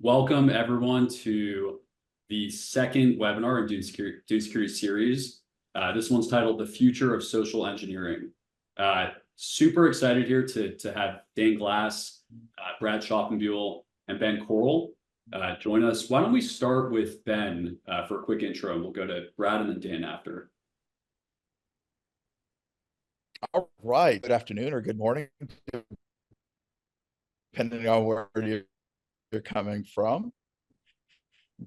Welcome everyone to the second webinar in Dune Security series. This one's titled The Future of Social Engineering. Super excited here to have Dan Glass, Brad Schaufenbuel, and Ben Corll join us. Why don't we start with Ben for a quick intro, and we'll go to Brad and then Dan after. All right. Good afternoon or good morning, depending on where you're coming from.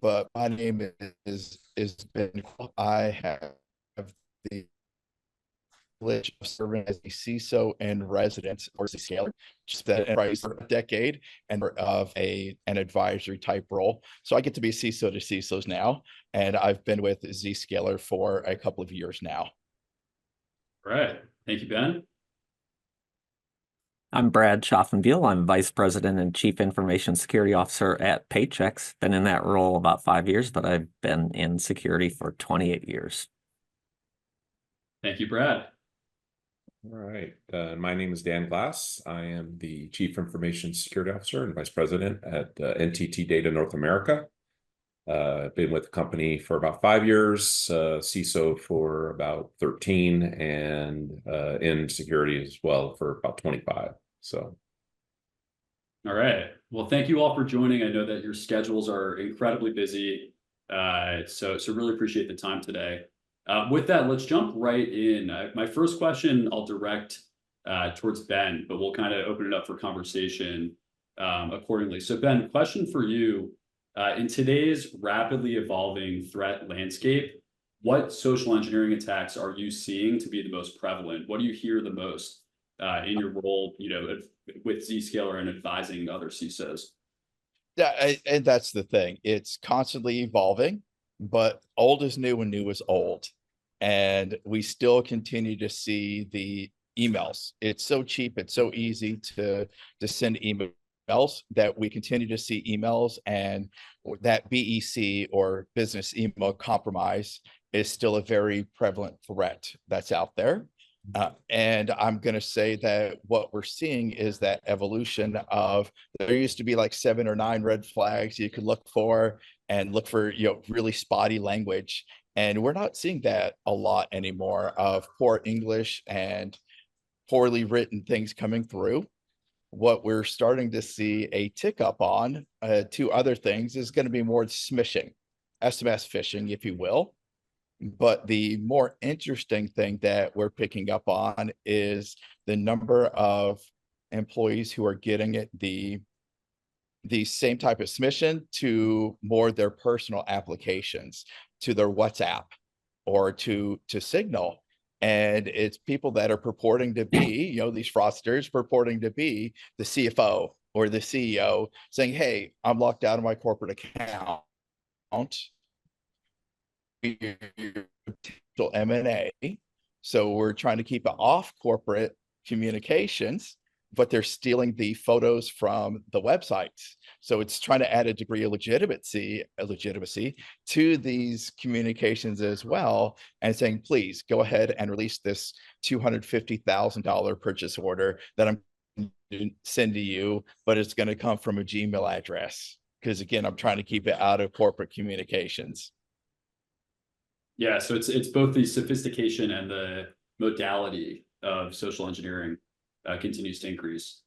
But my name is Ben. I have the privilege of serving as a CISO and resident or Zscaler, just that enterprise for a decade, and of an advisory type role. So I get to be CISO to CISOs now, and I've been with Zscaler for a couple of years now. All right. Thank you, Ben. I'm Brad Schaufenbuel. I'm Vice President and Chief Information Security Officer at Paychex. Been in that role about 5 years, but I've been in security for 28 years. Thank you, Brad. All right. My name is Dan Glass. I am the Chief Information Security Officer and Vice President at NTT DATA North America. I've been with the company for about 5 years, CISO for about 13, and in security as well for about 25. So, all right. Well, thank you all for joining. I know that your schedules are incredibly busy, so really appreciate the time today. With that, let's jump right in. My first question I'll direct towards Ben, but we'll kind of open it up for conversation accordingly. So, Ben, question for you. In today's rapidly evolving threat landscape, what social engineering attacks are you seeing to be the most prevalent? What do you hear the most in your role, with Zscaler and advising other CISOs? Yeah, and that's the thing. It's constantly evolving, but old is new and new is old. And we still continue to see the emails. It's so cheap, it's so easy to send emails that we continue to see emails, and that BEC or business email compromise is still a very prevalent threat that's out there. And I'm going to say that what we're seeing is that evolution of, there used to be like 7 or 9 red flags you could look for really spotty language. And we're not seeing that a lot anymore, of poor English and poorly written things coming through. What we're starting to see a tick up on, two other things, is going to be more smishing, SMS phishing, if you will. But the more interesting thing that we're picking up on is the number of employees who are getting it, the same type of smishing to more their personal applications, to their WhatsApp or to Signal. And it's people that are purporting to be, these fraudsters purporting to be the CFO or the CEO, saying, hey, I'm locked out of my corporate account. M&A. So we're trying to keep it off corporate communications, but they're stealing the photos from the websites. So it's trying to add a degree of legitimacy to these communications as well, and saying, please go ahead and release this $250,000 purchase order that I'm going to send to you, but it's going to come from a Gmail address. Because again, I'm trying to keep it out of corporate communications. Yeah, so it's both the sophistication and the modality of social engineering continues to increase.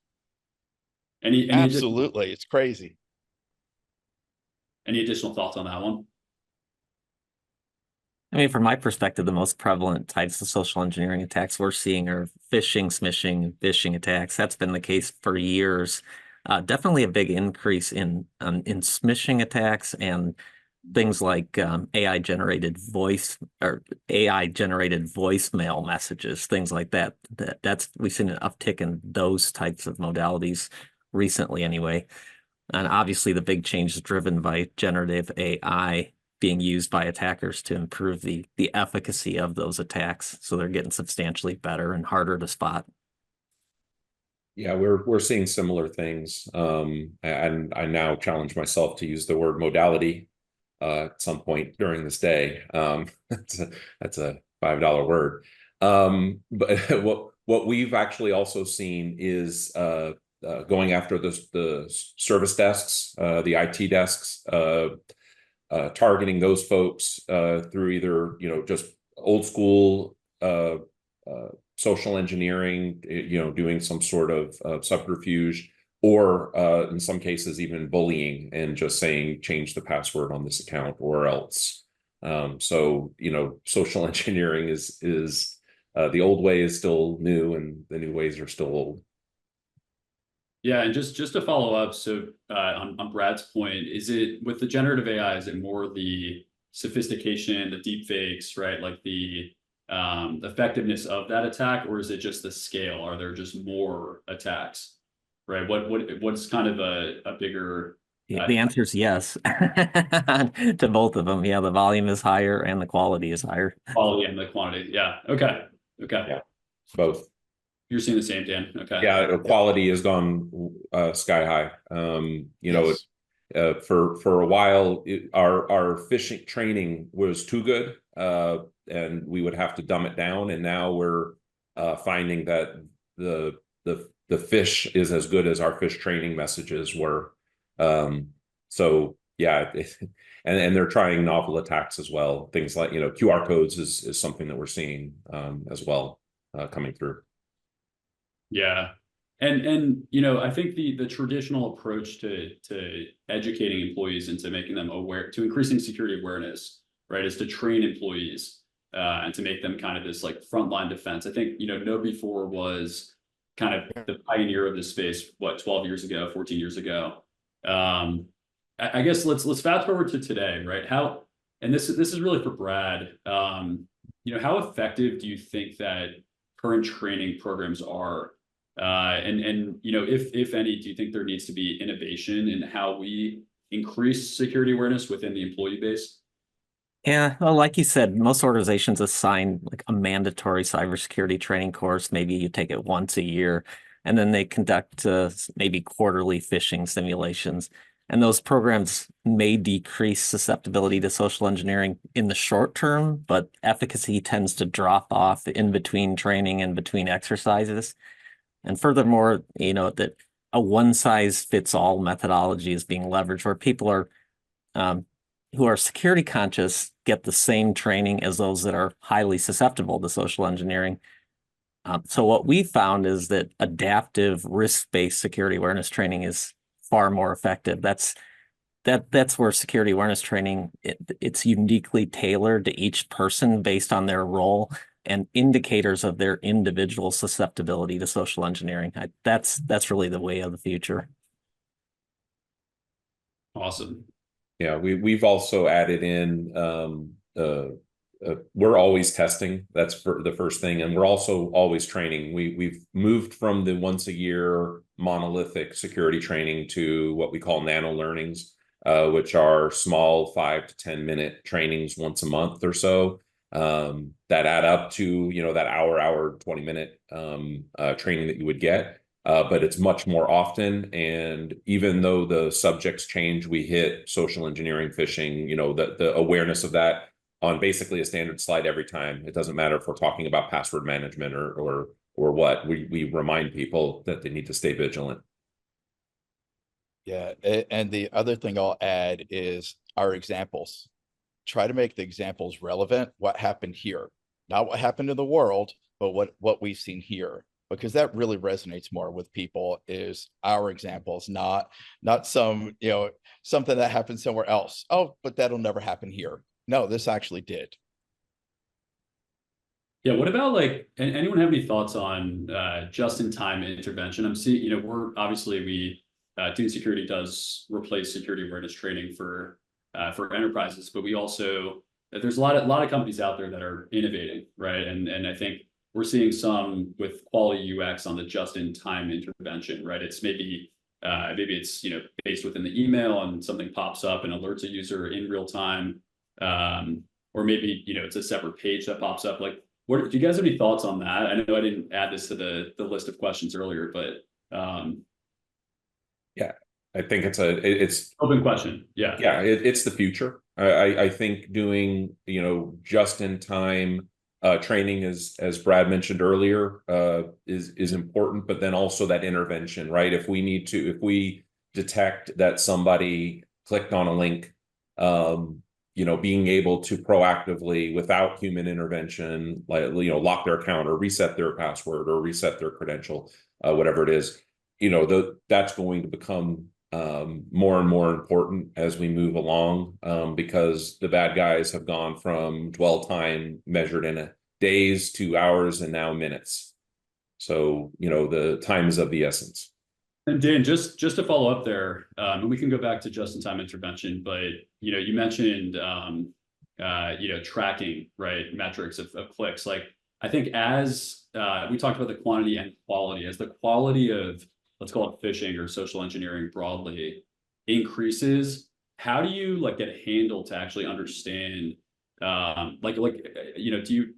Absolutely, it's crazy. Any additional thoughts on that one? I mean, from my perspective, the most prevalent types of social engineering attacks we're seeing are phishing, smishing, vishing attacks. That's been the case for years. Definitely a big increase in smishing attacks and things like AI-generated voice or AI-generated voicemail messages, things like that. We've seen an uptick in those types of modalities recently, anyway. And obviously, the big change is driven by generative AI being used by attackers to improve the efficacy of those attacks. So they're getting substantially better and harder to spot. Yeah, we're seeing similar things. And I now challenge myself to use the word modality at some point during this day. That's a $5 word. But what we've actually also seen is going after the service desks, the IT desks, targeting those folks through either just old school social engineering, doing some sort of subterfuge, or in some cases even bullying and just saying change the password on this account or else. So social engineering is the old way is still new and the new ways are still old. Yeah, and just to follow up, so on Brad's point, is it with the generative AI, is it more the sophistication, the deep fakes, right? Like the effectiveness of that attack, or is it just the scale? Are there just more attacks, right? What's kind of a bigger The answer is yes to both of them. Yeah, the volume is higher and the quality is higher. quality and the quantity? Yeah. Okay. Yeah, both. You're seeing the same, Dan. Okay. Yeah, quality has gone sky high. Yes. For a while, our phishing training was too good, and we would have to dumb it down. And now we're finding that the fish is as good as our fish training messages were. So yeah, and they're trying novel attacks as well. Things like QR codes is something that we're seeing as well coming through. Yeah. And I think the traditional approach to educating employees and to making them aware, to increasing security awareness, right, is to train employees and to make them kind of this like frontline defense. I think KnowBe4 was kind of the pioneer of this space, 12 years ago, 14 years ago. I guess let's fast forward to today, right? And this is really for Brad. How effective do you think that current training programs are? And if any, do you think there needs to be innovation in how we increase security awareness within the employee base? Yeah, well, like you said, most organizations assign like a mandatory cybersecurity training course. Maybe you take it once a year, and then they conduct maybe quarterly phishing simulations. And those programs may decrease susceptibility to social engineering in the short term, but efficacy tends to drop off in between training and between exercises. And furthermore, that a one-size-fits-all methodology is being leveraged where people are who are security conscious get the same training as those that are highly susceptible to social engineering. So what we found is that adaptive risk-based security awareness training is far more effective. That's where security awareness training, it's uniquely tailored to each person based on their role and indicators of their individual susceptibility to social engineering. That's really the way of the future. Awesome. Yeah, we've also added in we're always testing. That's for the first thing, and we're also always training. We've moved from the once a year monolithic security training to what we call nano learnings, which are small 5 to 10 minute trainings once a month or so. That add up to that hour 20-minute training that you would get, but it's much more often. And even though the subjects change, we hit social engineering, phishing, the awareness of that on basically a standard slide every time. It doesn't matter if we're talking about password management or what. We remind people that they need to stay vigilant. Yeah, and the other thing I'll add is our examples. Try to make the examples relevant. What happened here, not what happened in the world, but what we've seen here, because that really resonates more with people. Is our examples, not some something that happened somewhere else. Oh, but that'll never happen here. No, this actually did. Yeah. What about anyone have any thoughts on just-in-time intervention? I'm seeing, Dune Security does replace security awareness training for enterprises, but there's a lot of companies out there that are innovating, right? And I think we're seeing some with quality UX on the just-in-time intervention, right? It's maybe it's based within the email and something pops up and alerts a user in real time, or maybe it's a separate page that pops up. Like, do you guys have any thoughts on that? I know I didn't add this to the list of questions earlier, but yeah, I think it's open question. Yeah. Yeah, it's the future. I think doing just in time training, as Brad mentioned earlier, is important, but then also that intervention, right? If we detect that somebody clicked on a link, being able to proactively, without human intervention, like, lock their account or reset their password or reset their credential, whatever it is, that's going to become more and more important as we move along, because the bad guys have gone from dwell time measured in days to hours and now minutes. So, the time is of the essence. And Dan, just to follow up there, and we can go back to just-in-time intervention, but you mentioned tracking, right, metrics of clicks. Like, I think as we talked about the quantity and quality, as the quality of, let's call it phishing or social engineering broadly, increases, how do you get a handle to actually understand do you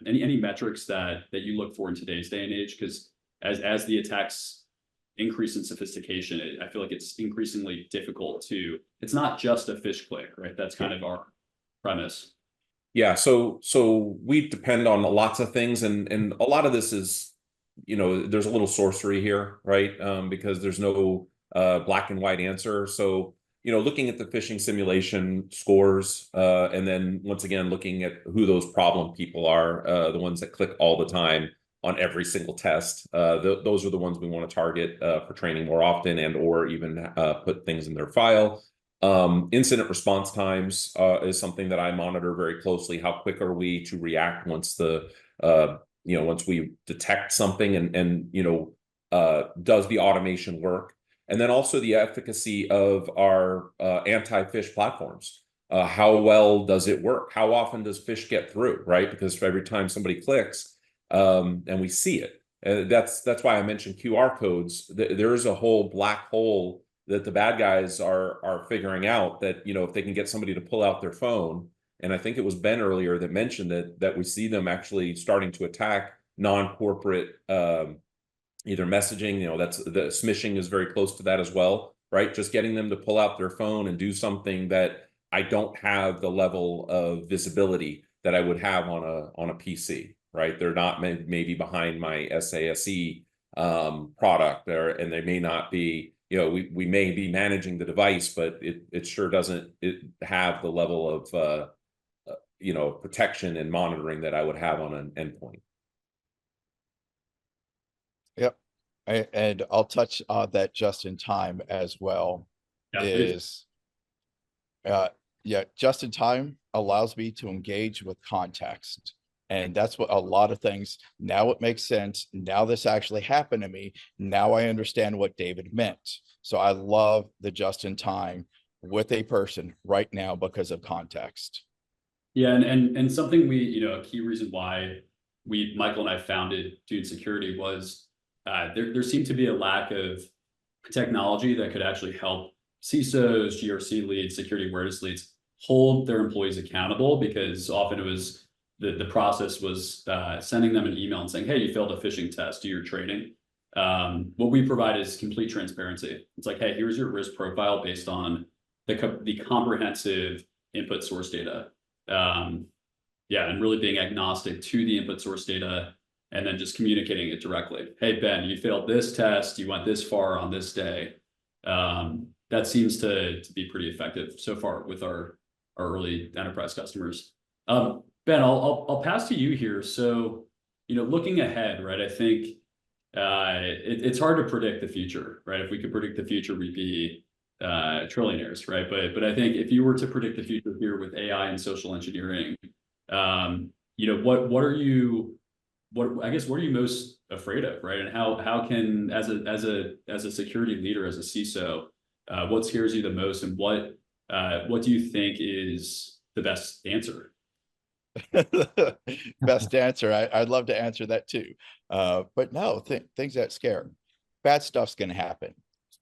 any metrics that you look for in today's day and age? Because as the attacks increase in sophistication, I feel like it's increasingly difficult it's not just a phish click, right? That's kind of our premise. Yeah, so we depend on lots of things, and a lot of this is, there's a little sorcery here, right? Because there's no black and white answer. So, looking at the phishing simulation scores, and then once again looking at who those problem people are, the ones that click all the time on every single test, those are the ones we want to target for training more often, and or even put things in their file. Incident response times is something that I monitor very closely. How quick are we to react once once we detect something, and does the automation work? And then also the efficacy of our anti-phish platforms. How well does it work? How often does phish get through, right? Because for every time somebody clicks, and we see it. That's why I mentioned QR codes. There is a whole black hole that the bad guys are figuring out, that if they can get somebody to pull out their phone, and I think it was Ben earlier that mentioned that we see them actually starting to attack non-corporate either messaging. That's the smishing is very close to that as well, right? Just getting them to pull out their phone and do something that I don't have the level of visibility that I would have on a PC, right? They're not maybe behind my SASE product, and they may not be, we may be managing the device, but it sure doesn't have the level of protection and monitoring that I would have on an endpoint. Yep. And I'll touch on that just in time as well. Yeah, Just in time allows me to engage with context. And that's what a lot of things, now it makes sense. Now this actually happened to me. Now I understand what David meant. So I love the just in time with a person right now because of context. Yeah, and something a key reason why Michael and I founded Dune Security was there seemed to be a lack of technology that could actually help CISOs, GRC leads, security awareness leads hold their employees accountable, because often it was the process was sending them an email and saying, hey, you failed a phishing test, do your training. What we provide is complete transparency. It's like, hey, here's your risk profile based on the comprehensive input source data. And really being agnostic to the input source data, and then just communicating it directly. Hey, Ben, you failed this test, you went this far on this day. That seems to be pretty effective so far with our early enterprise customers. Ben, I'll pass to you here. So, looking ahead, right? I think it's hard to predict the future, right? If we could predict the future, we'd be trillionaires, right? But I think if you were to predict the future here with AI and social engineering, what are you most afraid of, right? And how can, as a security leader, as a CISO, what scares you the most, and what do you think is the best answer? Best answer. I'd love to answer that too. But no, things that scare. Bad stuff's going to happen.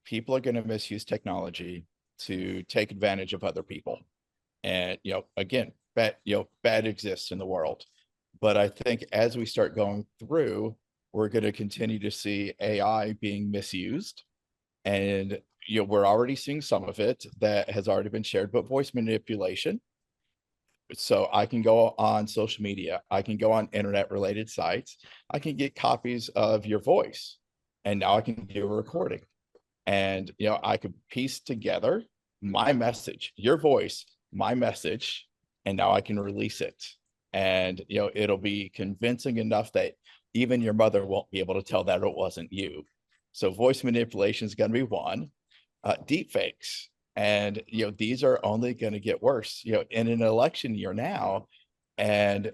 People are going to misuse technology to take advantage of other people. And, again, bad exists in the world. But I think as we start going through, we're going to continue to see AI being misused. And, we're already seeing some of it that has already been shared, but voice manipulation. So I can go on social media, I can go on internet related sites, I can get copies of your voice, and now I can do a recording. And I could piece together my message, your voice, my message, and now I can release it. And it'll be convincing enough that even your mother won't be able to tell that it wasn't you. So voice manipulation is going to be one. Deep fakes, and these are only going to get worse in an election year now. And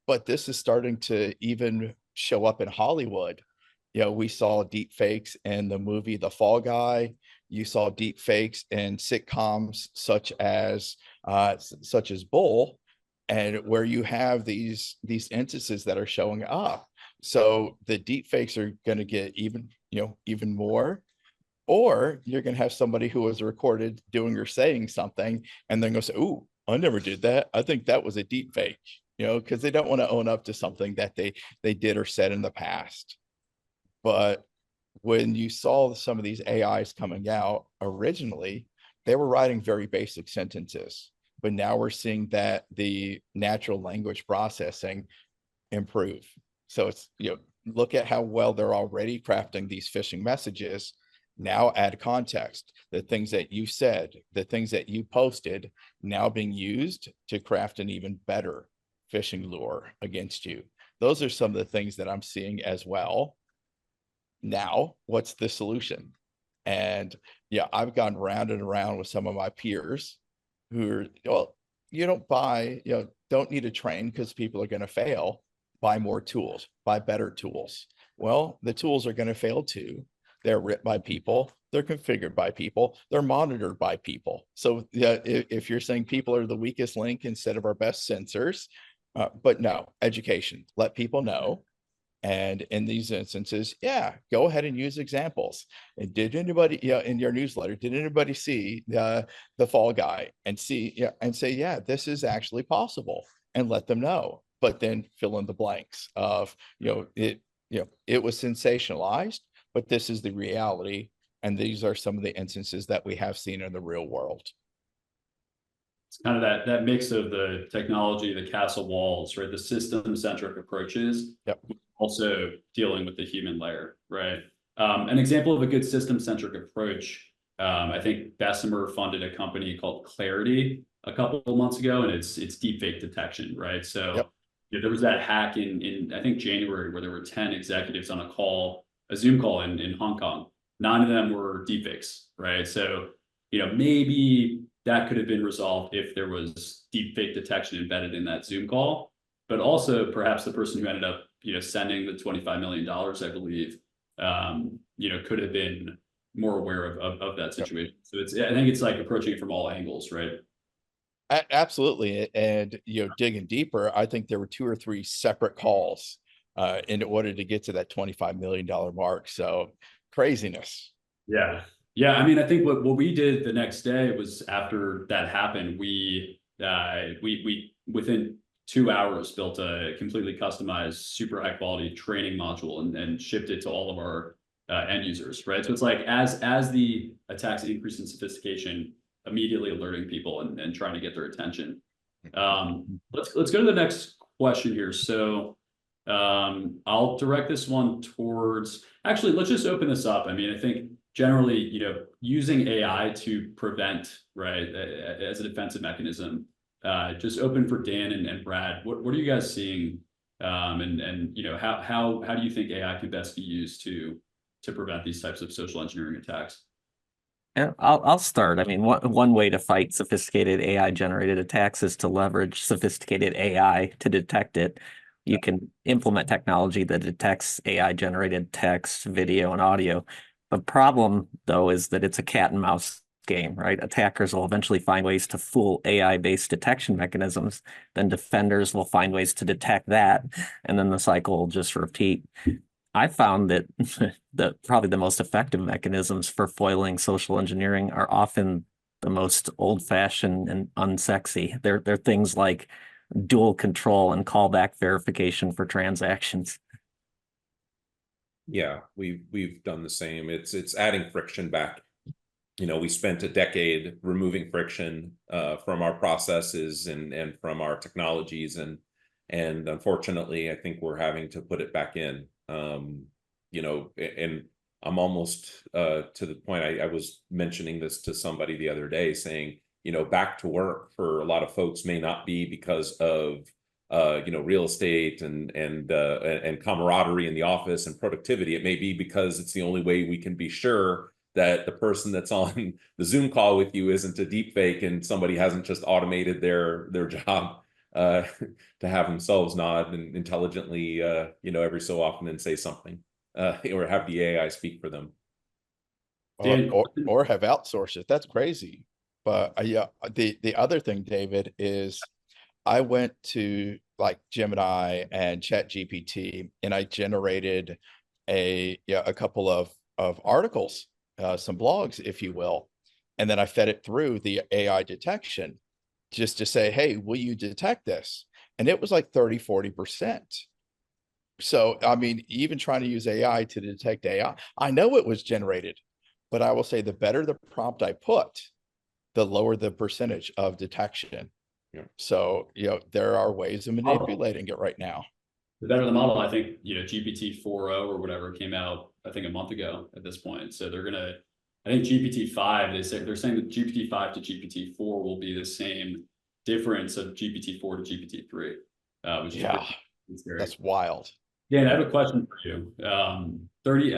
but this is starting to even show up in Hollywood. We saw deep fakes in the movie The Fall Guy. You saw deep fakes in sitcoms such as Bull, and where you have these instances that are showing up. So the deep fakes are going to get even more. Or you're going to have somebody who was recorded doing or saying something, and then go say, "Ooh, I never did that. I think that was a deep fake," because they don't want to own up to something that they did or said in the past. But when you saw some of these AIs coming out originally, they were writing very basic sentences. But now we're seeing that the natural language processing improve. So it's, look at how well they're already crafting these phishing messages. Now add context, the things that you said, the things that you posted, now being used to craft an even better phishing lure against you. Those are some of the things that I'm seeing as well. Now, what's the solution? And I've gone round and around with some of my peers who are, well, you don't need to train because people are going to fail. Buy more tools, buy better tools. Well, the tools are going to fail too. They're written by people, they're configured by people, they're monitored by people. So if you're saying people are the weakest link instead of our best sensors, but no, education, let people know. And in these instances, go ahead and use examples. And did anybody, in your newsletter, did anybody see the Fall Guy and say, this is actually possible, and let them know. But then fill in the blanks of, it was sensationalized, but this is the reality. And these are some of the instances that we have seen in the real world. It's kind of that mix of the technology, the castle walls, right? The system-centric approaches. Yep. Also dealing with the human layer, right? An example of a good system-centric approach, I think Bessemer funded a company called Clarity a couple of months ago, and it's deepfake detection, right? So there was that hack in I think January where there were 10 executives on a Zoom call in Hong Kong. 9 of them were deepfakes, right? So maybe that could have been resolved if there was deepfake detection embedded in that Zoom call, but also perhaps the person who ended up sending the $25 million, I believe, could have been more aware of that situation. So I think it's like approaching it from all angles, right? Absolutely. And, digging deeper, I think there were 2 or 3 separate calls in order to get to that $25 million mark. So craziness. Yeah. Yeah. I mean, I think what we did the next day was, after that happened, we within 2 hours built a completely customized, super high quality training module and shipped it to all of our end users, right? So it's like as the attacks increase in sophistication, immediately alerting people and trying to get their attention. Let's go to the next question here. So I'll direct this one towards, actually, let's just open this up. I mean, I think generally, using AI to prevent, right, as a defensive mechanism, just open for Dan and Brad. What are you guys seeing? And how do you think AI can best be used to prevent these types of social engineering attacks? And I'll start. I mean, one way to fight sophisticated AI generated attacks is to leverage sophisticated AI to detect it. You can implement technology that detects AI generated text, video, and audio. The problem, though, is that it's a cat and mouse game, right? Attackers will eventually find ways to fool AI-based detection mechanisms. Then defenders will find ways to detect that, and then the cycle will just repeat. I found that probably the most effective mechanisms for foiling social engineering are often the most old-fashioned and unsexy. They're things like dual control and callback verification for transactions. Yeah, we've done the same. It's adding friction back we spent a decade removing friction from our processes and from our technologies, and unfortunately, I think we're having to put it back in. And I'm almost to the point. I was mentioning this to somebody the other day, saying, back to work for a lot of folks may not be because of real estate and camaraderie in the office and productivity. It may be because it's the only way we can be sure that the person that's on the Zoom call with you isn't a deep fake and somebody hasn't just automated their job to have themselves nod and intelligently, every so often and say something, or have the AI speak for them. Or have outsourced it. That's crazy. But yeah, the other thing, David, is I went to like Gemini and Chat GPT, and I generated a couple of articles, some blogs, if you will. And then I fed it through the AI detection just to say, hey, will you detect this? And it was like 30-40%. So, I mean, even trying to use AI to detect AI, I know it was generated, but I will say the better the prompt I put, the lower the percentage of detection. Yeah. So, there are ways of manipulating it right now. The better the model, I think, GPT 4.0 or whatever came out, I think a month ago at this point. So I think GPT 5, they're saying that GPT 5 to GPT 4 will be the same difference of GPT 4 to GPT 3, which is that's wild. Dan, I have a question for you. 30,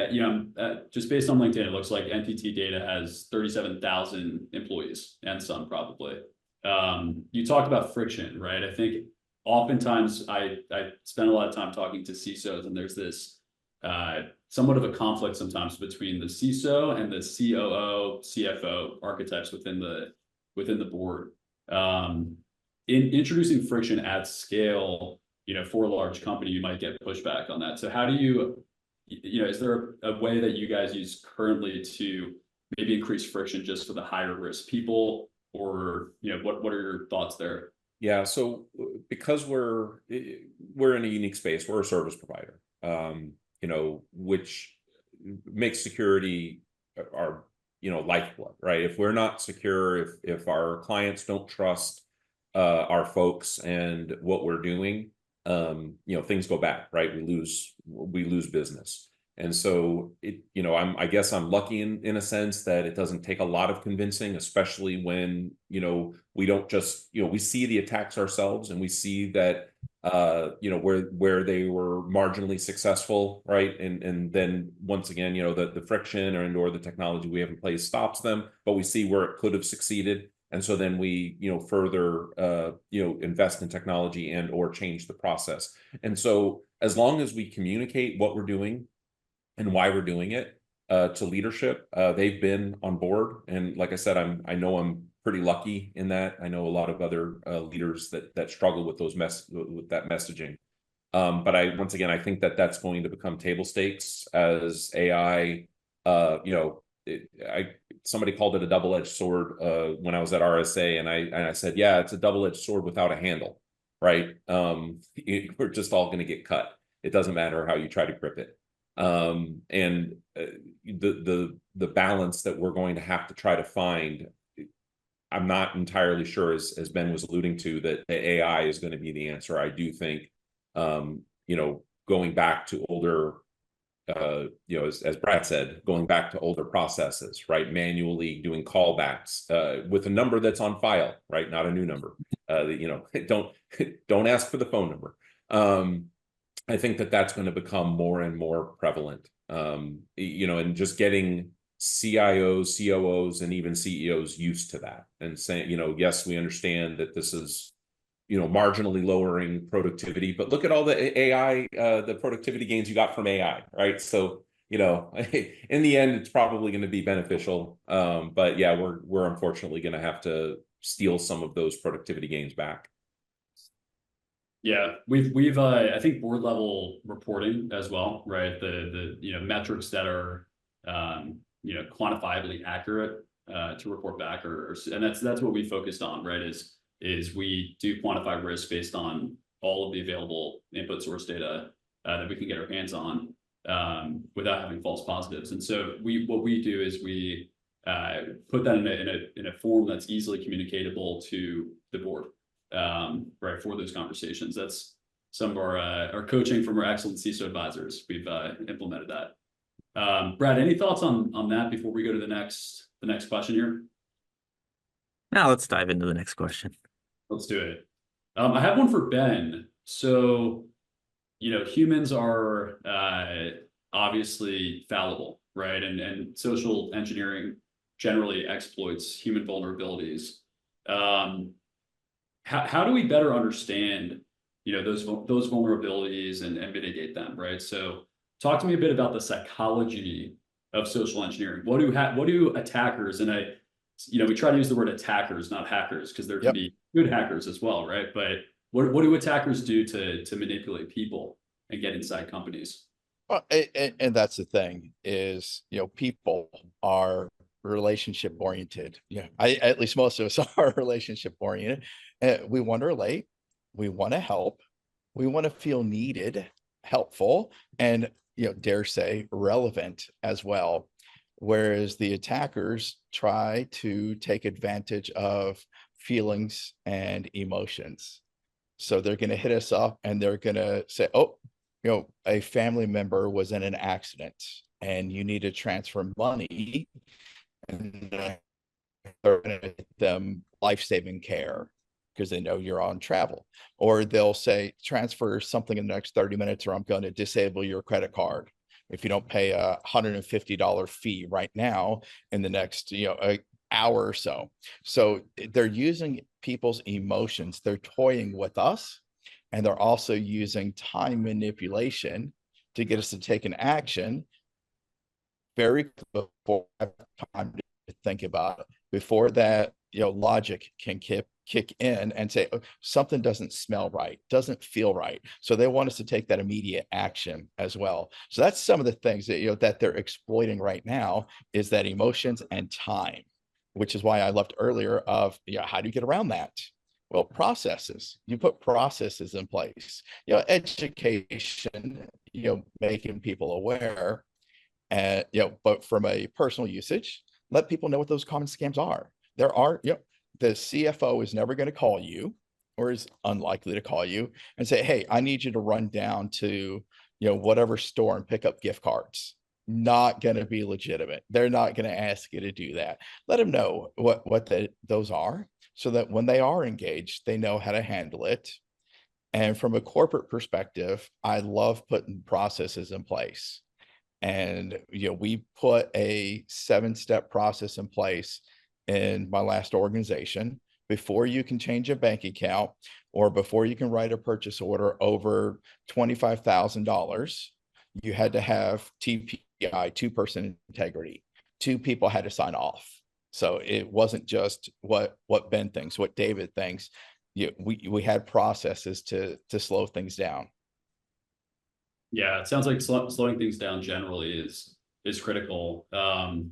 just based on LinkedIn, it looks like NTT Data has 37,000 employees and some probably. You talked about friction, right? I think oftentimes I spend a lot of time talking to CISOs, and there's this somewhat of a conflict sometimes between the CISO and the COO, CFO archetypes within the board. In introducing friction at scale, for a large company, you might get pushback on that. So how do you, is there a way that you guys use currently to maybe increase friction just for the higher risk people, or what are your thoughts there? Yeah, so because we're in a unique space, we're a service provider, which makes security our lifeblood, right? If we're not secure, if our clients don't trust our folks and what we're doing, things go bad, right? We lose business. And so I guess I'm lucky in a sense that it doesn't take a lot of convincing, especially when, we don't just, we see the attacks ourselves, and we see that, where they were marginally successful, right? And then once again, the friction or the technology we have in place stops them, but we see where it could have succeeded. And so then we, further, invest in technology and or change the process. And so as long as we communicate what we're doing and why we're doing it to leadership, they've been on board. And like I said, I know I'm pretty lucky in that. I know a lot of other leaders that struggle with with that messaging. But once again, I think that's going to become table stakes as AI. Somebody called it a double-edged sword when I was at RSA, and I said, yeah, it's a double-edged sword without a handle, right? We're just all going to get cut. It doesn't matter how you try to grip it. And the balance that we're going to have to try to find, I'm not entirely sure, as Ben was alluding to, that the AI is going to be the answer. I do think, going back to older, as Brad said, going back to older processes, right? Manually doing callbacks with a number that's on file, right? Not a new number. Don't ask for the phone number. I think that's going to become more and more prevalent, and just getting CIOs, COOs, and even CEOs used to that, and saying, yes, we understand that this is, marginally lowering productivity, but look at all the AI, the productivity gains you got from AI, right? So, in the end, it's probably going to be beneficial. But yeah, we're unfortunately going to have to steal some of those productivity gains back. Yeah, we've I think board level reporting as well, right? The metrics that are quantifiably accurate to report back, and that's what we focused on, right? Is we do quantify risk based on all of the available input source data that we can get our hands on without having false positives. And so what we do is we put that in a form that's easily communicatable to the board, right, for those conversations. That's some of our coaching from our excellent CISO advisors. We've implemented that. Brad, any thoughts on that before we go to the next question here? Now let's dive into the next question. Let's do it. I have one for Ben. So, humans are obviously fallible, right? And social engineering generally exploits human vulnerabilities. How do we better understand, those vulnerabilities and mitigate them, right? So, talk to me a bit about the psychology of social engineering. What do attackers, and we try to use the word attackers, not hackers, because there can be good hackers as well, right? But what do attackers do to manipulate people and get inside companies? Well, and that's the thing is, people are relationship oriented. Yeah, at least most of us are relationship oriented. We want to relate, we want to help, we want to feel needed, helpful, and dare say relevant as well. Whereas the attackers try to take advantage of feelings and emotions. So they're going to hit us up and they're going to say, oh, a family member was in an accident and you need to transfer money, and they're going to get them life-saving care because they know you're on travel. Or they'll say, transfer something in the next 30 minutes or I'm going to disable your credit card if you don't pay $150 fee right now in the next a hour or so. So they're using people's emotions. They're toying with us, and they're also using time manipulation to get us to take an action very before time to think about it, before that logic can kick in and say, oh, something doesn't smell right, doesn't feel right. So they want us to take that immediate action as well. So that's some of the things that that they're exploiting right now, is that emotions and time, which is why I left earlier of how do you get around that? Well, processes. You put processes in place. Education. Making people aware, and but from a personal usage, let people know what those common scams are. There are, the CFO is never going to call you, or is unlikely to call you and say, hey, I need you to run down to, whatever store and pick up gift cards. Not going to be legitimate. They're not going to ask you to do that. Let them know what those are, so that when they are engaged, they know how to handle it. And from a corporate perspective, I love putting processes in place. And, we put a 7-step process in place in my last organization. Before you can change a bank account, or before you can write a purchase order over $25,000, you had to have TPI, two-person integrity. 2 people had to sign off. So it wasn't just what Ben thinks, what David thinks. We had processes to slow things down. Yeah, it sounds like slowing things down generally is critical. And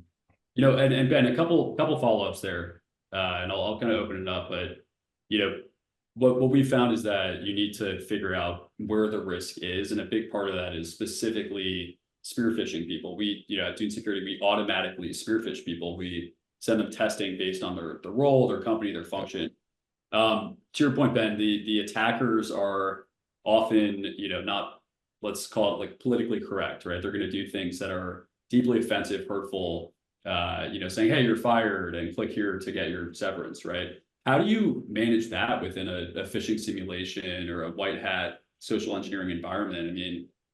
Ben, a couple follow-ups there, and I'll kind of open it up. But what we found is that you need to figure out where the risk is, and a big part of that is specifically spear phishing people. We at Dune Security, we automatically spear phish people. We send them testing based on their role, their company, their function. To your point, Ben, the attackers are often not, let's call it like politically correct, right? They're going to do things that are deeply offensive, hurtful, saying, hey, you're fired and click here to get your severance, right? How do you manage that within a phishing simulation or a white hat social engineering environment?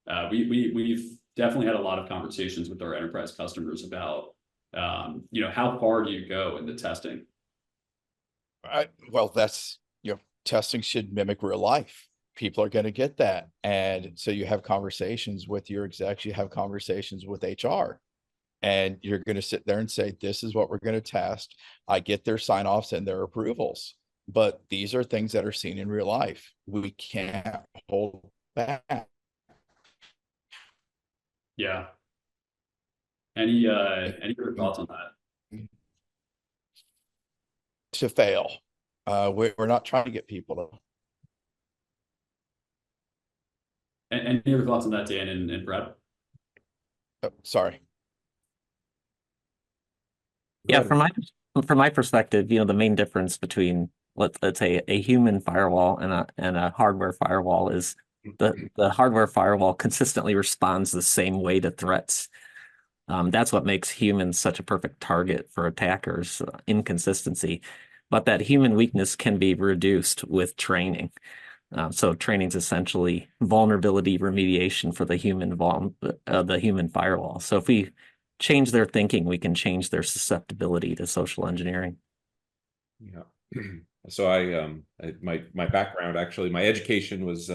I mean, we've definitely had a lot of conversations with our enterprise customers about, how far do you go in the testing? Well, that's, testing should mimic real life. People are going to get that. And so you have conversations with your execs, you have conversations with HR, and you're going to sit there and say, this is what we're going to test. I get their sign-offs and their approvals, but these are things that are seen in real life. We can't hold back. Yeah. Any other thoughts on that? To fail. We're not trying to get people to. And any other thoughts on that, Dan and Brad? Oh, sorry. Yeah, from my perspective, the main difference between let's say a human firewall and a hardware firewall is the hardware firewall consistently responds the same way to threats. That's what makes humans such a perfect target for attackers, inconsistency. But that human weakness can be reduced with training. So training is essentially vulnerability remediation for the human firewall. So if we change their thinking, we can change their susceptibility to social engineering. Yeah. So my background, actually, my education was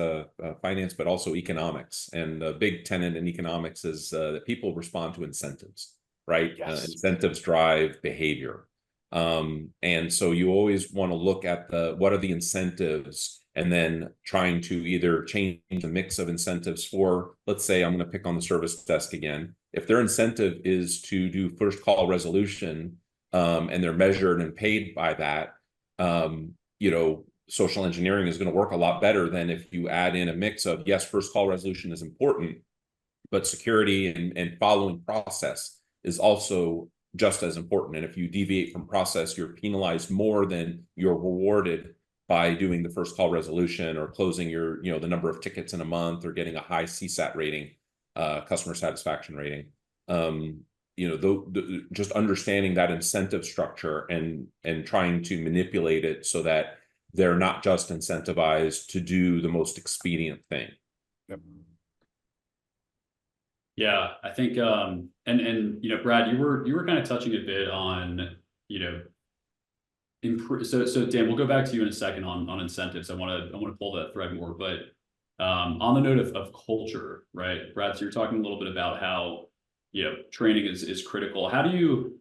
finance, but also economics. And a big tenet in economics is that people respond to incentives, right? Yes. Incentives drive behavior. And so you always want to look at what are the incentives, and then trying to either change the mix of incentives for, let's say, I'm going to pick on the service desk again. If their incentive is to do first call resolution, and they're measured and paid by that, social engineering is going to work a lot better than if you add in a mix of, yes, first call resolution is important, but security and following process is also just as important. And if you deviate from process, you're penalized more than you're rewarded by doing the first call resolution or closing the number of tickets in a month or getting a high CSAT rating, customer satisfaction rating. Just understanding that incentive structure and trying to manipulate it so that they're not just incentivized to do the most expedient thing. Yep. Yeah, I think Brad, you were kind of touching a bit on improve. So Dan, we'll go back to you in a second on incentives. I want to pull that thread more, but on the note of culture, right, Brad? So you're talking a little bit about how training is critical. How do you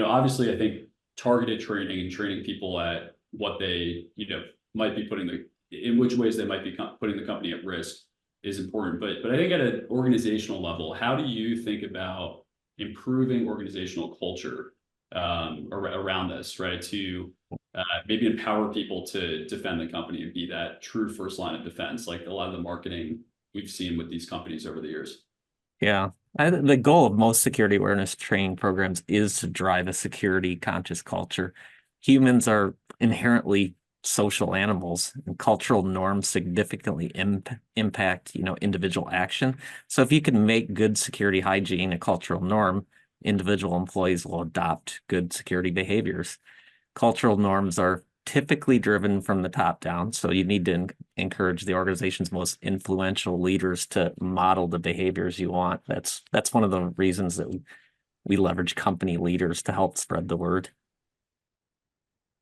obviously, I think targeted training and training people at what they might be in which ways they might be putting the company at risk is important. But I think at an organizational level, how do you think about improving organizational culture around this, right? To maybe empower people to defend the company and be that true first line of defense, like a lot of the marketing we've seen with these companies over the years. Yeah. The goal of most security awareness training programs is to drive a security conscious culture. Humans are inherently social animals, and cultural norms significantly impact, individual action. So if you can make good security hygiene a cultural norm, individual employees will adopt good security behaviors. Cultural norms are typically driven from the top down. So you need to encourage the organization's most influential leaders to model the behaviors you want. That's one of the reasons that we leverage company leaders to help spread the word.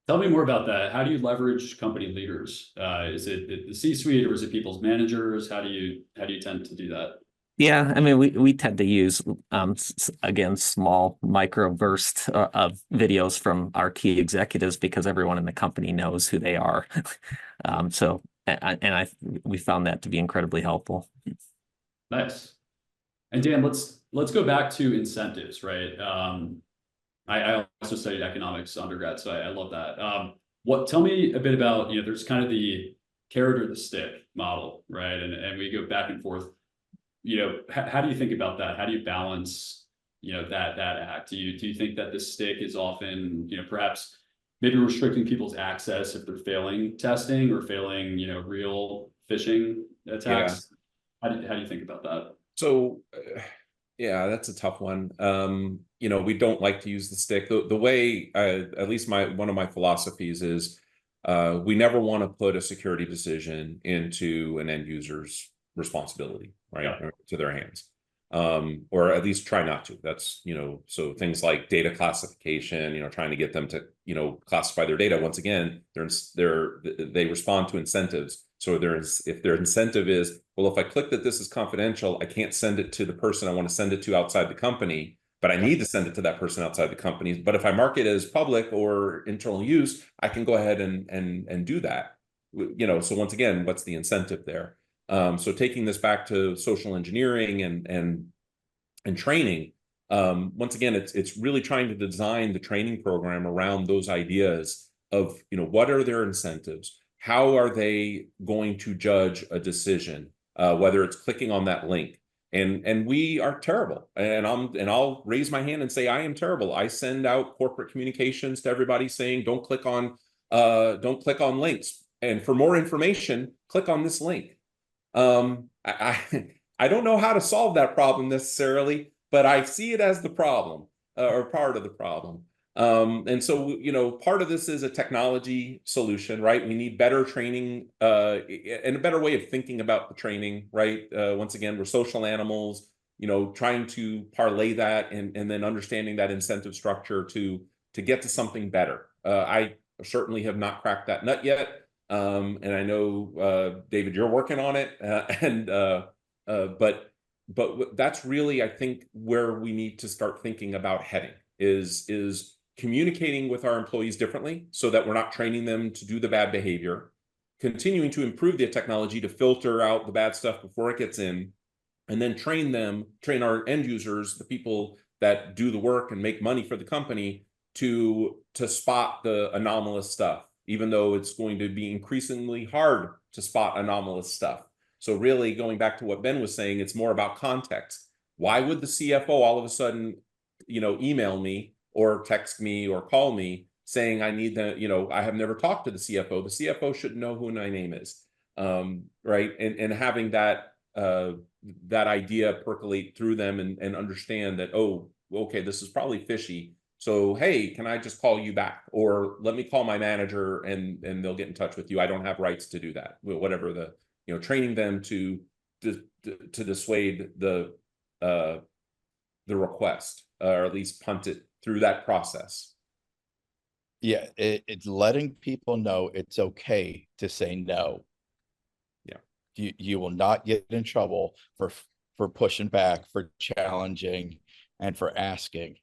Tell me more about that. How do you leverage company leaders? Is it the C-suite or is it people's managers? How do you tend to do that? Yeah, I mean, we tend to use, again, small microbursts of videos from our key executives because everyone in the company knows who they are. We found that to be incredibly helpful. Nice. And Dan, let's go back to incentives, right? I also studied economics undergrad, so I love that. Tell me a bit about, there's kind of the carrot or the stick model, right? And we go back and forth. How do you think about that? How do you balance, that act? Do you think that the stick is often, perhaps maybe restricting people's access if they're failing testing or failing, real phishing attacks? Yeah. How do you think about that? So, yeah, that's a tough one. We don't like to use the stick. The way, at least one of my philosophies is, we never want to put a security decision into an end user's responsibility, right? Yeah. To their hands, or at least try not to. That's, so things like data classification, trying to get them to, classify their data. Once again, they respond to incentives. So if their incentive is, well, if I click that this is confidential, I can't send it to the person I want to send it to outside the company, but I need to send it to that person outside the company. But if I mark it as public or internal use, I can go ahead and do that. So once again, what's the incentive there? So taking this back to social engineering and training, once again, it's really trying to design the training program around those ideas of, what are their incentives? How are they going to judge a decision, whether it's clicking on that link? And we are terrible. And I'll raise my hand and say I am terrible. I send out corporate communications to everybody saying don't click on links. And for more information, click on this link. I don't know how to solve that problem necessarily, but I see it as the problem or part of the problem. And so, you know, part of this is a technology solution, right? We need better training and a better way of thinking about the training, right? Once again, we're social animals, you know, trying to parlay that and then understanding that incentive structure to get to something better. I certainly have not cracked that nut yet. And I know, David, you're working on it. But that's really, I think, where we need to start thinking about heading is communicating with our employees differently so that we're not training them to do the bad behavior, continuing to improve the technology to filter out the bad stuff before it gets in, and then train our end users, the people that do the work and make money for the company, to spot the anomalous stuff, even though it's going to be increasingly hard to spot anomalous stuff. So really, going back to what Ben was saying, it's more about context. Why would the CFO all of a sudden, you know, email me or text me or call me saying I need the, you know, I have never talked to the CFO. The CFO should know who my name is, right? And having that idea percolate through them and understand that, oh, okay, this is probably fishy. So, hey, can I just call you back? Or let me call my manager and they'll get in touch with you. I don't have rights to do that. Whatever the, you know, training them to dissuade the request, or at least punt it through that process. Yeah, it's letting people know it's okay to say no. Yeah, you will not get in trouble for pushing back, for challenging, and for asking.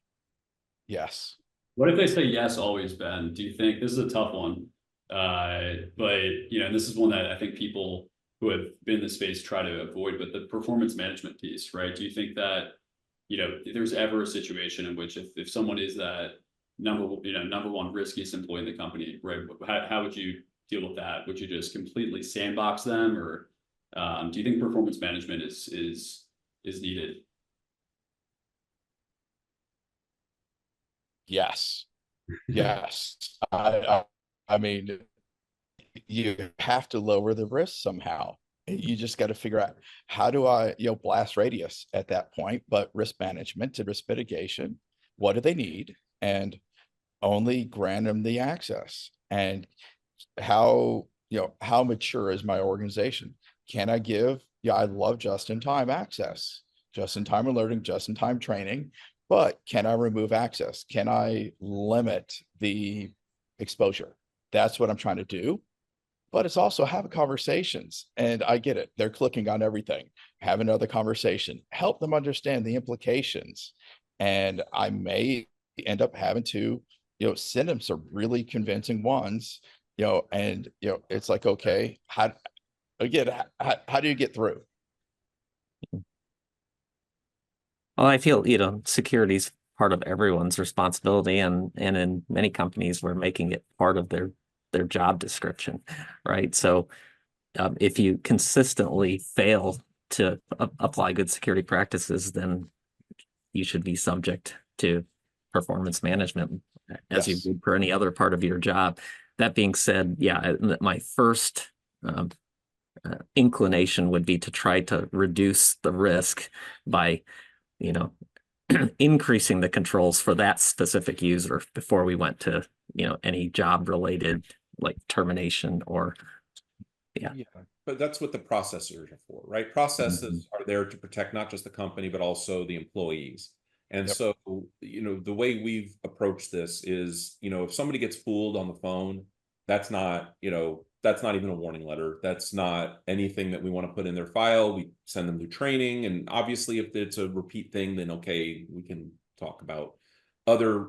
Yes. What if they say yes always, Ben? Do you think this is a tough one? But you know, this is one that I think people who have been in the space try to avoid, but the performance management piece, right? Do you think that, you know, if there's ever a situation in which if someone is that number one riskiest employee in the company, right? How would you deal with that? Would you just completely sandbox them, or do you think performance management is needed? Yes. Yes. I mean, you have to lower the risk somehow. You just got to figure out, how do I, you know, blast radius at that point, but risk management and risk mitigation, what do they need? And only grant them the access. And how, you know, how mature is my organization? Can I give, yeah, I love just-in-time access, just-in-time alerting, just-in-time training, but can I remove access? Can I limit the exposure? That's what I'm trying to do. But it's also have conversations. And I get it. They're clicking on everything. Have another conversation, help them understand the implications. And I may end up having to, you know, send them some really convincing ones, you know, and, you know, it's like, okay, how do you get through? Well, I feel, you know, security is part of everyone's responsibility, and in many companies, we're making it part of their job description, right? So if you consistently fail to apply good security practices, then you should be subject to performance management as you would for any other part of your job. That being said, yeah, my first inclination would be to try to reduce the risk by, you know, increasing the controls for that specific user before we went to, you know, any job related like termination or yeah. But that's what the processors are for, right? Processes are there to protect not just the company, but also the employees. And so, you know, the way we've approached this is, you know, if somebody gets fooled on the phone, that's not, you know, that's not even a warning letter. That's not anything that we want to put in their file. We send them to training. And obviously, if it's a repeat thing, then okay, we can talk about other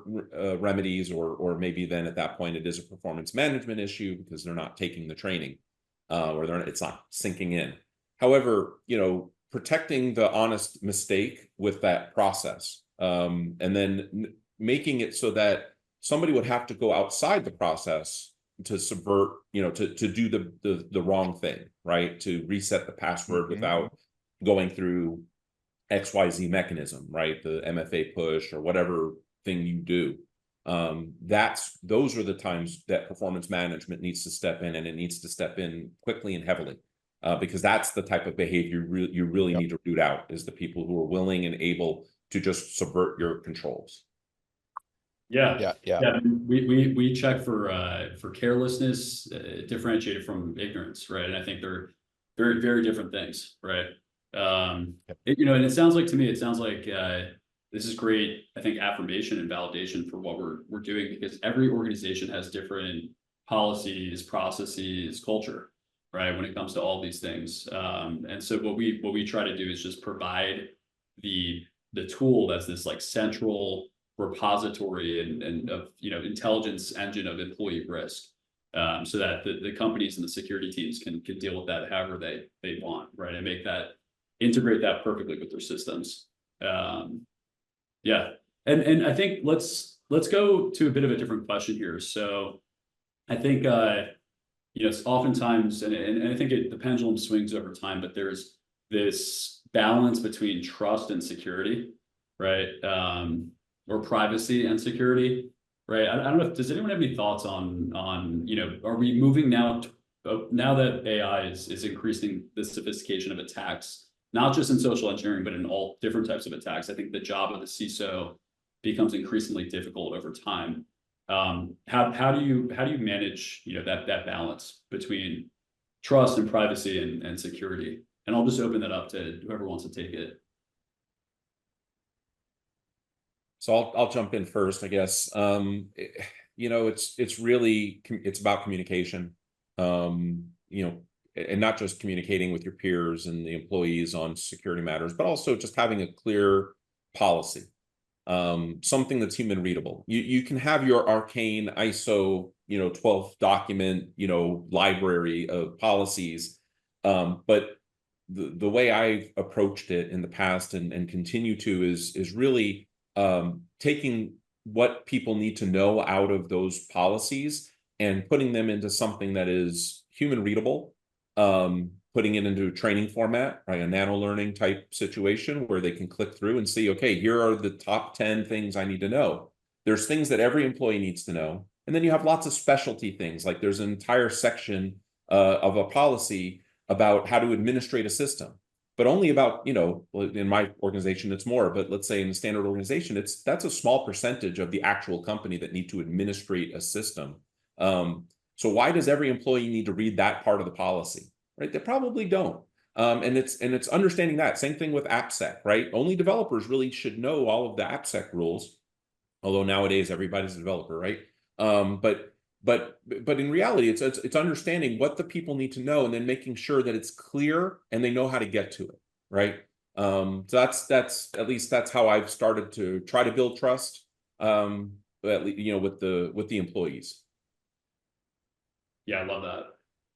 remedies, or maybe then at that point it is a performance management issue because they're not taking the training, or it's not sinking in. However, you know, protecting the honest mistake with that process, and then making it so that somebody would have to go outside the process to subvert, you know, to do the wrong thing, right? To reset the password without going through XYZ mechanism, right? The MFA push or whatever thing you do. Those are the times that performance management needs to step in, and it needs to step in quickly and heavily, because that's the type of behavior you really need to root out, is the people who are willing and able to just subvert your controls. Yeah. We check for carelessness, differentiated from ignorance, right? And I think they're very, very different things, right? And it sounds like, to me, this is great, I think, affirmation and validation for what we're doing, because every organization has different policies, processes, culture, right, when it comes to all these things. And so what we try to do is just provide the tool that's this like central repository and of intelligence engine of employee risk, so that the companies and the security teams can deal with that however they want, right, and integrate that perfectly with their systems. And I think let's go to a bit of a different question here. So I think it's oftentimes, and I think the pendulum swings over time, but there's this balance between trust and security, right? Or privacy and security, right? I don't know. Does anyone have any thoughts on are we moving now that AI is increasing the sophistication of attacks, not just in social engineering, but in all different types of attacks? I think the job of the CISO becomes increasingly difficult over time. How do you manage that balance between trust and privacy and security? And I'll just open that up to whoever wants to take it. So I'll jump in first, I guess. It's about communication. And not just communicating with your peers and the employees on security matters, but also just having a clear policy, something that's human readable. You can have your arcane ISO 12 document library of policies, but the way I've approached it in the past and continue to is really taking what people need to know out of those policies and putting them into something that is human readable, putting it into a training format, right? A nano learning type situation where they can click through and see, okay, here are the top 10 things I need to know. There's things that every employee needs to know. And then you have lots of specialty things, like there's an entire section of a policy about how to administrate a system, but only about, in my organization, it's more, but let's say in a standard organization, that's a small percentage of the actual company that need to administrate a system. So why does every employee need to read that part of the policy, right? They probably don't. And it's understanding that. Same thing with AppSec, right? Only developers really should know all of the AppSec rules, although nowadays everybody's a developer, right? But in reality, it's understanding what the people need to know and then making sure that it's clear and they know how to get to it, right? So that's at least that's how I've started to try to build trust, with the employees. Yeah, I love that.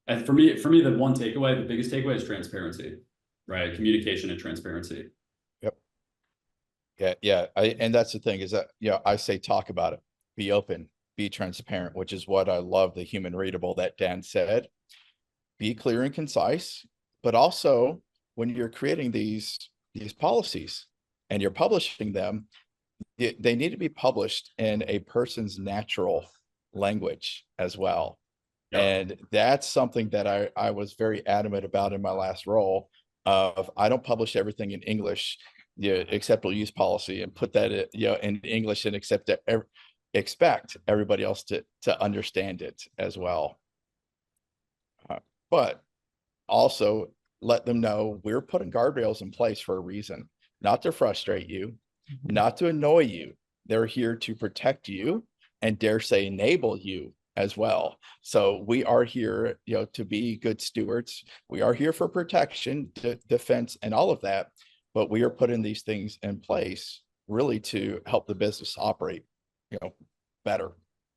And for me, the biggest takeaway is transparency, right? Communication and transparency. Yep. Yeah. And that's the thing is that, I say, talk about it, be open, be transparent, which is what I love, the human readable that Dan said. Be clear and concise, but also when you're creating these policies and you're publishing them, they need to be published in a person's natural language as well. Yep. And that's something that I was very adamant about in my last role of, I don't publish everything in English, acceptable use policy, and put that in English and expect everybody else to understand it as well. But also let them know we're putting guardrails in place for a reason, not to frustrate you, not to annoy you. They're here to protect you and, dare say, enable you as well. So we are here, to be good stewards. We are here for protection, defense, and all of that. But we are putting these things in place really to help the business operate, better.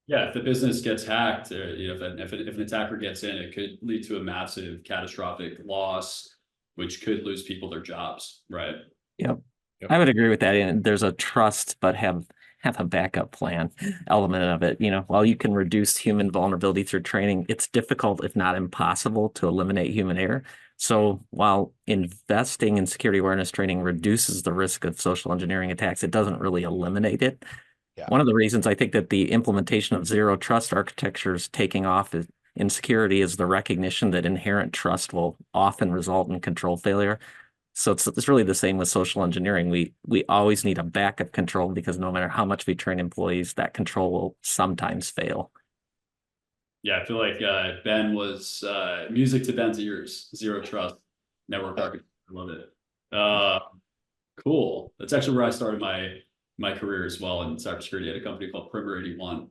Yeah, if the business gets hacked, if an attacker gets in, it could lead to a massive catastrophic loss, which could lose people their jobs, right? Yep. I would agree with that. And there's a trust, but have a backup plan element of it. While you can reduce human vulnerability through training, it's difficult, if not impossible, to eliminate human error. So while investing in security awareness training reduces the risk of social engineering attacks, it doesn't really eliminate it. Yeah. One of the reasons I think that the implementation of zero trust architecture is taking off in security is the recognition that inherent trust will often result in control failure. So it's really the same with social engineering. We always need a backup control because no matter how much we train employees, that control will sometimes fail. Yeah, I feel like Ben was music to Ben's ears. Zero trust network architecture. I love it. Cool. That's actually where I started my career as well in cybersecurity at a company called Perimeter 81.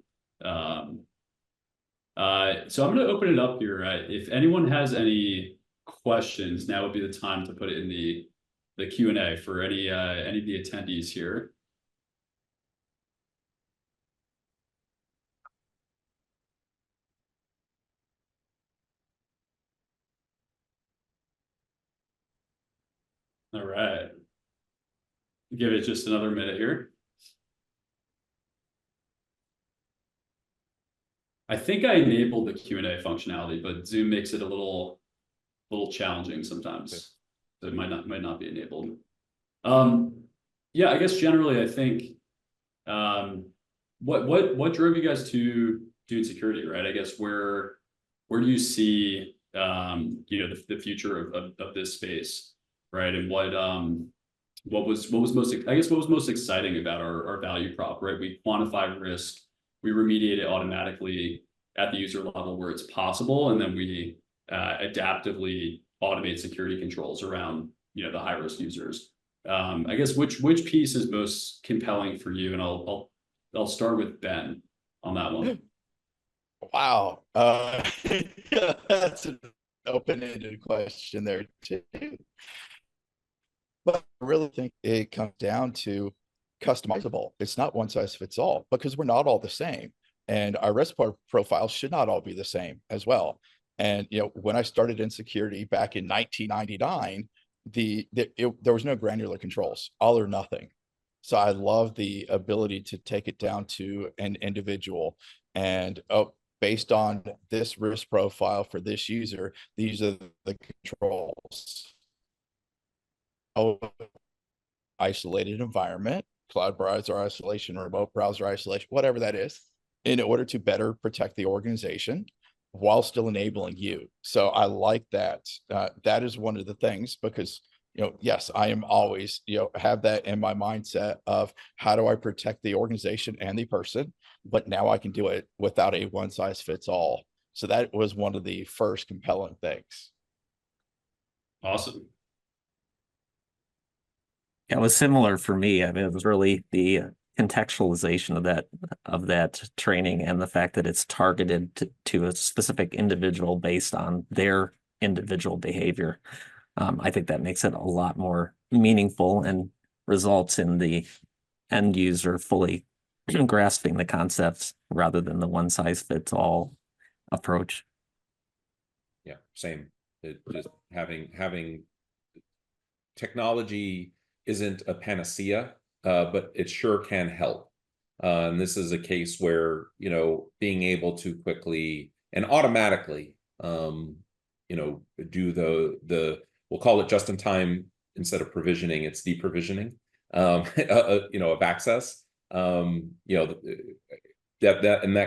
So I'm going to open it up here. If anyone has any questions, now would be the time to put it in the Q&A for any of the attendees here. All right. Give it just another minute here. I think I enabled the Q&A functionality, but Zoom makes it a little challenging sometimes. So it might not be enabled. Yeah, I guess generally I think what drove you guys to Dune security, right? I guess where do you see the future of this space, right? And what was most exciting about our value prop, right? We quantify risk, we remediate it automatically at the user level where it's possible, and then we adaptively automate security controls around the high risk users. I guess which piece is most compelling for you, and I'll start with Ben on that one. Wow. That's an open-ended question there too. But I really think it comes down to customizable. It's not one size fits all because we're not all the same. And our risk profiles should not all be the same as well. And when I started in security back in 1999, there was no granular controls, all or nothing. So I love the ability to take it down to an individual and based on this risk profile for this user, these are the controls. Isolated environment, cloud browser isolation, remote browser isolation, whatever that is, in order to better protect the organization while still enabling you. So I like that. That is one of the things because, yes, I am always, have that in my mindset of how do I protect the organization and the person, but now I can do it without a one size fits all. So that was one of the first compelling things. Awesome. It was similar for me. I mean, it was really the contextualization of that training and the fact that it's targeted to a specific individual based on their individual behavior. I think that makes it a lot more meaningful and results in the end user fully grasping the concepts rather than the one size fits all approach. Yeah, same. Just having technology isn't a panacea, but it sure can help. And this is a case where, being able to quickly and automatically, do we'll call it just in time instead of provisioning, it's deprovisioning, of access. That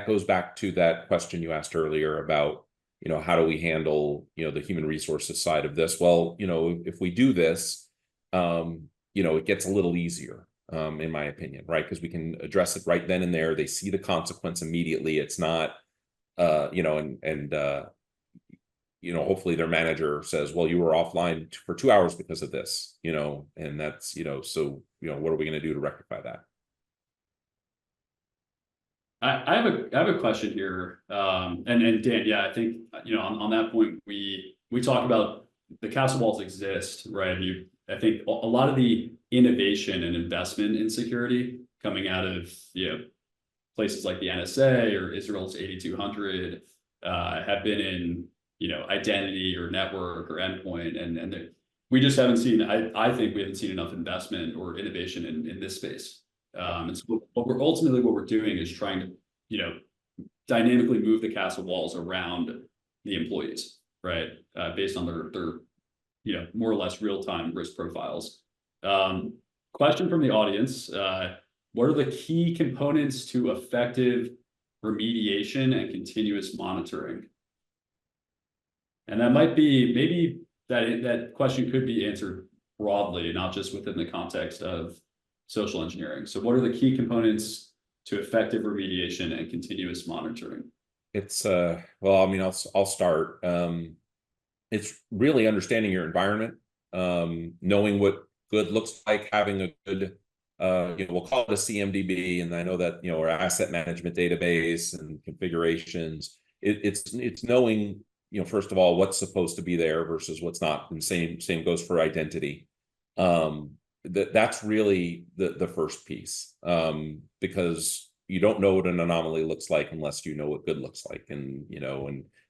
goes back to that question you asked earlier about, how do we handle, the human resources side of this? Well, if we do this, it gets a little easier, in my opinion, right? Because we can address it right then and there. They see the consequence immediately. It's not, hopefully their manager says, well, you were offline for 2 hours because of this, and that's, so, what are we going to do to rectify that? I have a question here, and Dan, yeah, I think on that point we talk about the castle walls exist, right? I think a lot of the innovation and investment in security coming out of places like the NSA or Israel's 8200 have been in identity or network or endpoint, and we just haven't seen. I think we haven't seen enough investment or innovation in this space. And so what we're doing is trying to dynamically move the castle walls around the employees, right? Based on their more or less real-time risk profiles. Question from the audience: what are the key components to effective remediation and continuous monitoring? And that might be, maybe that question could be answered broadly, not just within the context of social engineering. So what are the key components to effective remediation and continuous monitoring? It's well, I mean, I'll start. It's really understanding your environment, knowing what good looks like, having a good we'll call it a CMDB, and I know that our asset management database and configurations. It's knowing first of all what's supposed to be there versus what's not, and same goes for identity. That's really the first piece, because you don't know what an anomaly looks like unless you know what good looks like, and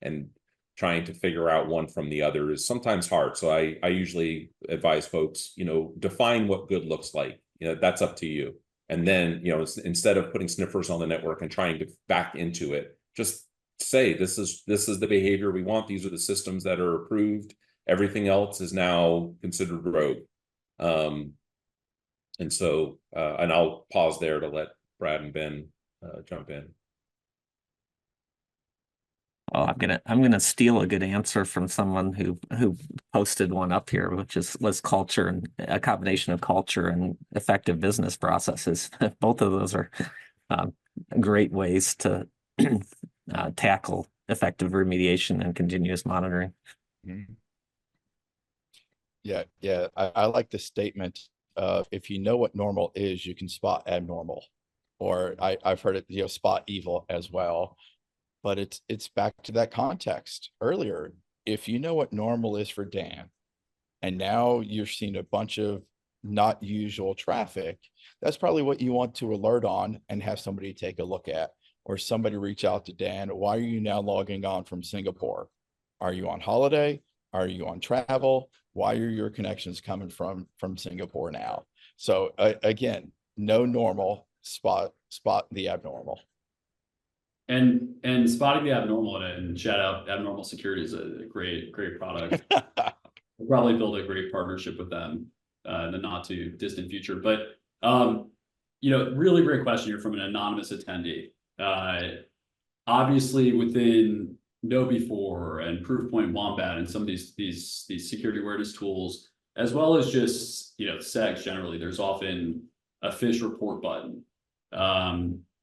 and trying to figure out one from the other is sometimes hard. So I usually advise folks, define what good looks like. That's up to you. And then, instead of putting sniffers on the network and trying to back into it, just say, this is the behavior we want. These are the systems that are approved. Everything else is now considered rogue. And so, and I'll pause there to let Brad and Ben jump in. Oh, I'm gonna steal a good answer from someone who posted one up here, which was culture, and a combination of culture and effective business processes. Both of those are great ways to tackle effective remediation and continuous monitoring. Mm-hmm. Yeah. I like the statement of, if you know what normal is, you can spot abnormal, or I've heard it, spot evil as well. But it's back to that context earlier. If you know what normal is for Dan, and now you're seeing a bunch of not usual traffic, that's probably what you want to alert on and have somebody take a look at, or somebody reach out to Dan. Why are you now logging on from Singapore? Are you on holiday? Are you on travel? Why are your connections coming from Singapore now? So again, no normal, spot the abnormal. And spotting the abnormal, and shout out Abnormal Security is a great product. We'll probably build a great partnership with them in the not too distant future. But really great question here from an anonymous attendee. Obviously, within KnowBe4 and Proofpoint, Wombat, and some of these security awareness tools, as well as just SEGs generally, there's often a phish report button.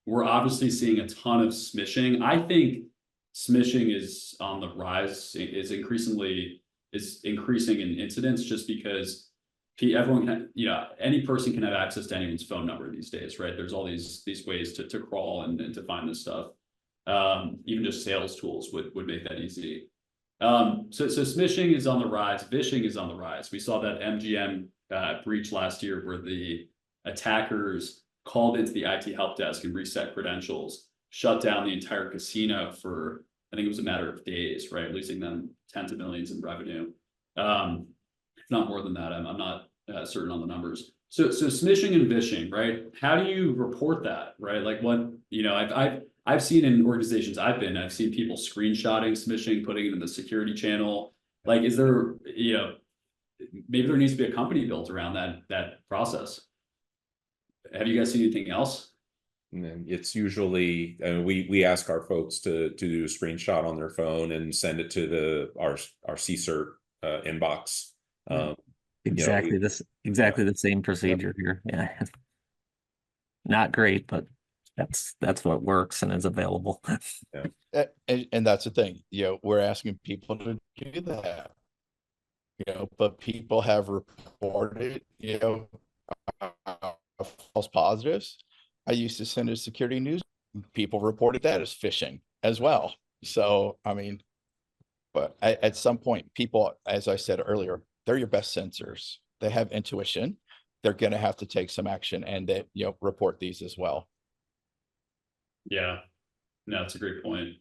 We're obviously seeing a ton of smishing. I think smishing is on the rise, is increasing in incidence, just because everyone can, any person can have access to anyone's phone number these days, right? There's all these ways to crawl and to find this stuff. Even just sales tools would make that easy. So smishing is on the rise. Vishing is on the rise. We saw that MGM breach last year, where the attackers called into the IT help desk and reset credentials, shut down the entire casino for, I think it was a matter of days, right? Losing them tens of millions in revenue. If not more than that, I'm not certain on the numbers. So smishing and vishing, right? How do you report that, right? Like what, I've seen in organizations I've seen people screenshotting smishing, putting it in the security channel. Like, is there, maybe there needs to be a company built around that process. Have you guys seen anything else? And it's usually, we ask our folks to do a screenshot on their phone and send it to our CSERT inbox. Exactly the same procedure here. Yeah, not great, but that's what works and is available. Yeah. And that's the thing. We're asking people to do that. But people have reported, false positives. I used to send a security news. People reported that as phishing as well. So, I mean, but at some point, people, as I said earlier, they're your best sensors. They have intuition. They're going to have to take some action and that, report these as well. Yeah, no, that's a great point.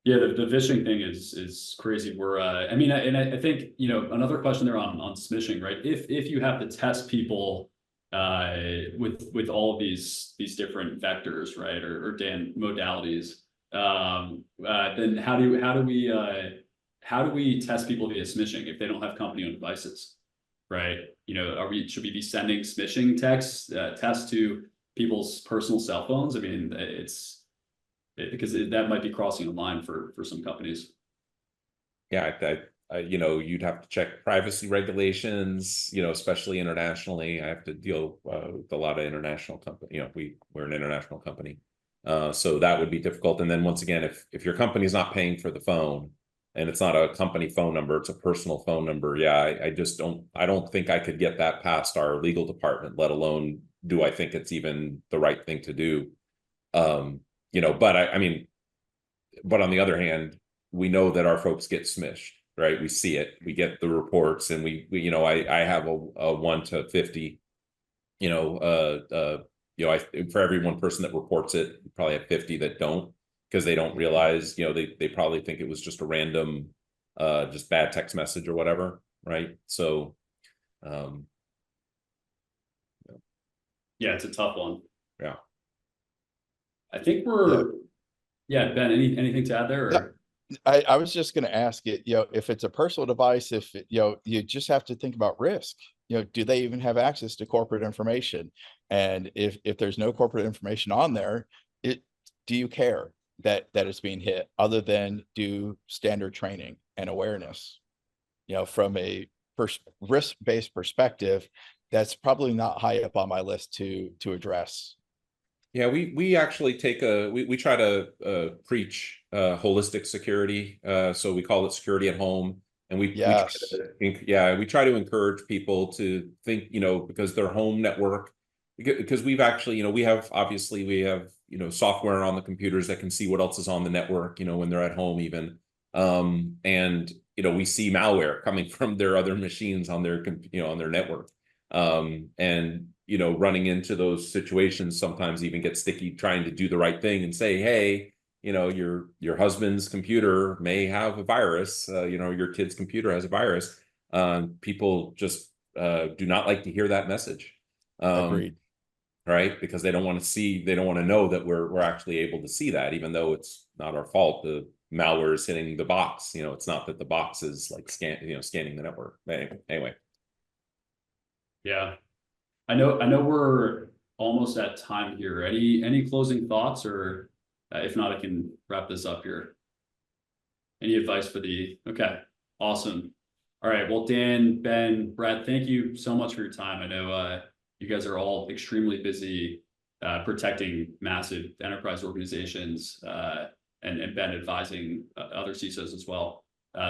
Yeah, the vishing thing is crazy. We're I mean, and I think another question there on smishing, right? If you have to test people with all of these different vectors, right, or modalities, then how how do we test people via smishing if they don't have company-owned devices, right? You know, should we be sending smishing tests to people's personal cell phones? I mean, because that might be crossing a line for some companies. Yeah, you know, you'd have to check privacy regulations, you know, especially internationally. I have to deal with a lot of international company. You know, we're an international company, so that would be difficult. And then once again, if your company's not paying for the phone, and it's not a company phone number, it's a personal phone number. Yeah, I don't think I could get that past our legal department, let alone do I think it's even the right thing to do. You know, but I mean, but on the other hand, we know that our folks get smished, right? We see it, we get the reports, and we you know, I have a 1 to 50, you know, for every one person that reports it, we probably have 50 that don't, because they don't realize, you know, they probably think it was just a random, just bad text message or whatever, right? So, Yeah, it's a tough one. yeah. I think yeah, Ben, anything to add there? Or? I was just going to ask it, you know, if it's a personal device, if you know, you just have to think about risk. You know, do they even have access to corporate information? And if there's no corporate information on there, do you care that it's being hit, other than do standard training and awareness? You know, from a risk-based perspective, that's probably not high up on my list to address. Yeah, we actually take we try to preach holistic security. So we call it security at home, and we try to encourage people to think, you know, because their home network, because we've actually, you know, we have you know, software on the computers that can see what else is on the network, you know, when they're at home even, and you know, we see malware coming from their other machines on their, you know, on their network, and you know, running into those situations sometimes even get sticky trying to do the right thing and say, hey, you know, your husband's computer may have a virus, you know, your kid's computer has a virus. People just do not like to hear that message. Agreed. Right, because they don't want to know that we're actually able to see that, even though it's not our fault. The malware is hitting the box, you know, it's not that the box is like scanning the network. Anyway. Yeah. I know we're almost at time here. Any closing thoughts, or if not, I can wrap this up here. Any advice for okay, awesome. All right, well, Dan, Ben, Brad, thank you so much for your time. I know you guys are all extremely busy protecting massive enterprise organizations, and Ben advising other CISOs as well.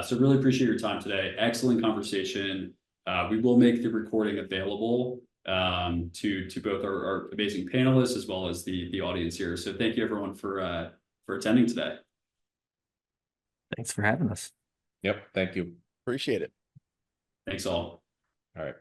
So really appreciate your time today. Excellent conversation. We will make the recording available to both our amazing panelists as well as the audience here. So thank you everyone for attending today. Thanks for having us. Yep, thank you. Appreciate it. Thanks all. All right.